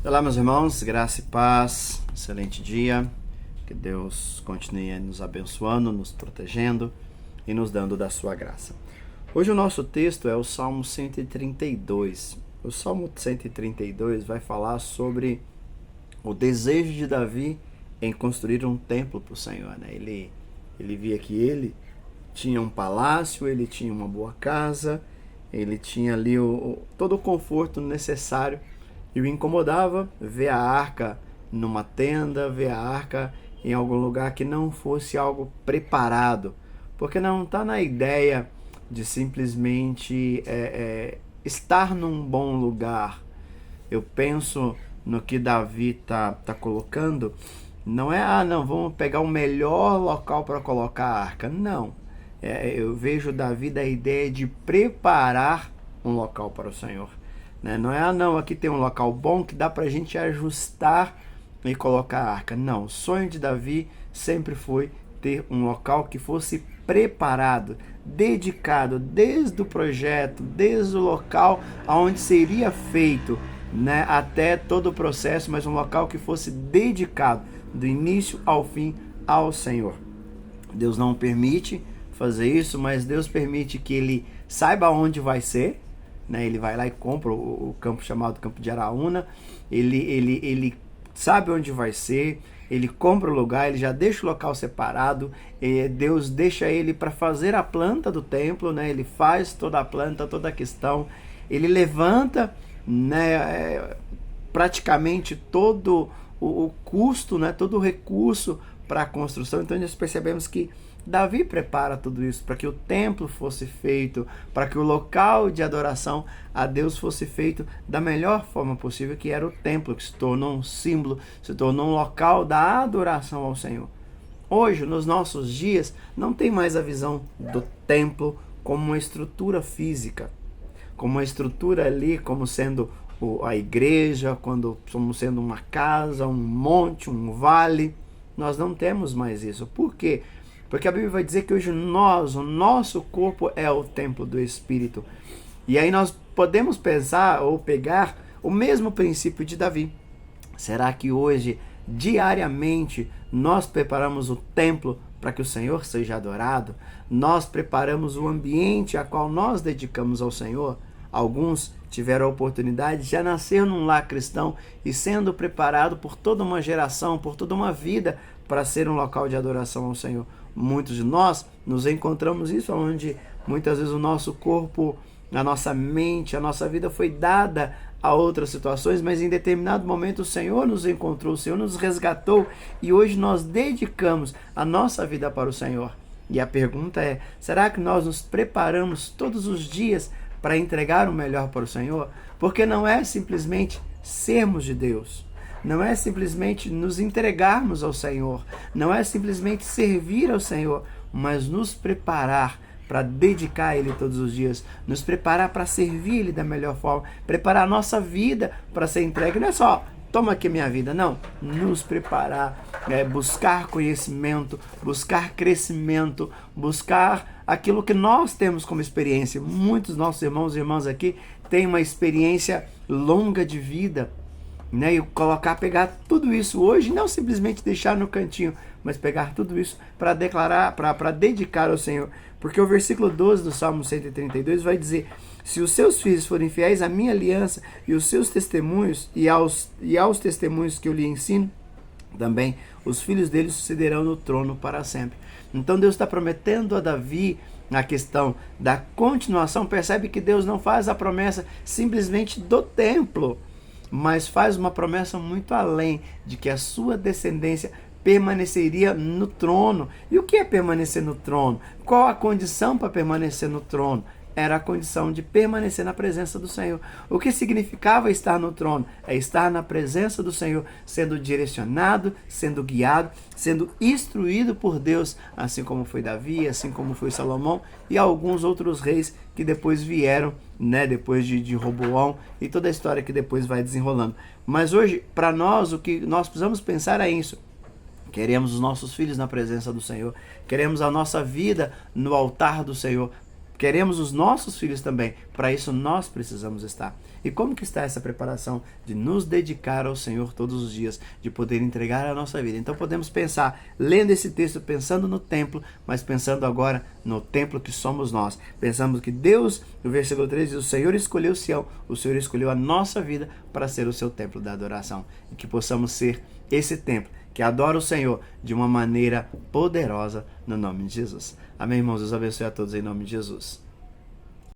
Olá, meus irmãos, graça e paz, excelente dia, que Deus continue nos abençoando, nos protegendo e nos dando da sua graça. Hoje o nosso texto é o Salmo 132. O Salmo 132 vai falar sobre o desejo de Davi em construir um templo para o Senhor. Ele via que ele tinha um palácio, ele tinha uma boa casa, ele tinha ali todo o conforto necessário. E o incomodava ver a arca numa tenda, ver a arca em algum lugar que não fosse algo preparado. Porque não está na ideia de simplesmente estar num bom lugar. Eu penso no que Davi tá colocando, não é, não, vamos pegar o melhor local para colocar a arca. Não. Eu vejo Davi da ideia de preparar um local para o Senhor. Não é, não, aqui tem um local bom que dá para a gente ajustar e colocar a arca. Não, o sonho de Davi sempre foi ter um local que fosse preparado, dedicado, desde o projeto, desde o local onde seria feito, até todo o processo, mas um local que fosse dedicado do início ao fim ao Senhor. Deus não permite fazer isso, mas Deus permite que ele saiba onde vai ser. Ele vai lá e compra o campo chamado Campo de Araúna, ele sabe onde vai ser, ele compra o lugar, ele já deixa o local separado, Deus deixa ele para fazer a planta do templo, ele faz toda a planta, toda a questão, ele levanta praticamente todo o custo, todo o recurso para a construção. Então nós percebemos que Davi prepara tudo isso para que o templo fosse feito, para que o local de adoração a Deus fosse feito da melhor forma possível, que era o templo, que se tornou um símbolo, se tornou um local da adoração ao Senhor. Hoje, nos nossos dias, não tem mais a visão do templo como uma estrutura física, como uma estrutura ali, como sendo a igreja, como sendo uma casa, um monte, um vale. Nós não temos mais isso. Por quê? Porque a Bíblia vai dizer que hoje o nosso corpo é o templo do Espírito. E aí nós podemos pensar ou pegar o mesmo princípio de Davi. Será que hoje, diariamente, nós preparamos o templo para que o Senhor seja adorado? Nós preparamos o ambiente a qual nós dedicamos ao Senhor? Alguns tiveram a oportunidade de já nascer num lar cristão e sendo preparado por toda uma geração, por toda uma vida, para ser um local de adoração ao Senhor. Muitos de nós nos encontramos isso, onde muitas vezes o nosso corpo, a nossa mente, a nossa vida foi dada a outras situações, mas em determinado momento o Senhor nos encontrou, o Senhor nos resgatou e hoje nós dedicamos a nossa vida para o Senhor. E a pergunta é, será que nós nos preparamos todos os dias para entregar o melhor para o Senhor? Porque não é simplesmente sermos de Deus, não é simplesmente nos entregarmos ao Senhor, não é simplesmente servir ao Senhor, mas nos preparar para dedicar a Ele todos os dias, nos preparar para servir Ele da melhor forma, preparar a nossa vida para ser entregue. Não é só, toma aqui minha vida, não. Nos preparar, buscar conhecimento, buscar crescimento, buscar aquilo que nós temos como experiência. Muitos nossos irmãos e irmãs aqui têm uma experiência longa de vida, e pegar tudo isso hoje, não simplesmente deixar no cantinho, mas pegar tudo isso para declarar, para dedicar ao Senhor. Porque o versículo 12 do Salmo 132 vai dizer: se os seus filhos forem fiéis à minha aliança e os seus testemunhos e aos testemunhos que eu lhe ensino, também os filhos deles sucederão no trono para sempre. Então Deus está prometendo a Davi na questão da continuação. Percebe que Deus não faz a promessa simplesmente do templo, mas faz uma promessa muito além, de que a sua descendência permaneceria no trono. E o que é permanecer no trono? Qual a condição para permanecer no trono? Era a condição de permanecer na presença do Senhor. O que significava estar no trono? É estar na presença do Senhor, sendo direcionado, sendo guiado, sendo instruído por Deus, assim como foi Davi, assim como foi Salomão e alguns outros reis que depois vieram, depois de Roboão e toda a história que depois vai desenrolando. Mas hoje, para nós, o que nós precisamos pensar é isso. Queremos os nossos filhos na presença do Senhor, queremos a nossa vida no altar do Senhor, queremos os nossos filhos também. Para isso nós precisamos estar. E como que está essa preparação de nos dedicar ao Senhor todos os dias, de poder entregar a nossa vida? Então podemos pensar, lendo esse texto, pensando no templo, mas pensando agora no templo que somos nós. Pensamos que Deus, no versículo 13, diz: o Senhor escolheu Sião, o Senhor escolheu a nossa vida para ser o seu templo da adoração. E que possamos ser esse templo que adora o Senhor de uma maneira poderosa, no nome de Jesus. Amém, irmãos? Deus abençoe a todos em nome de Jesus.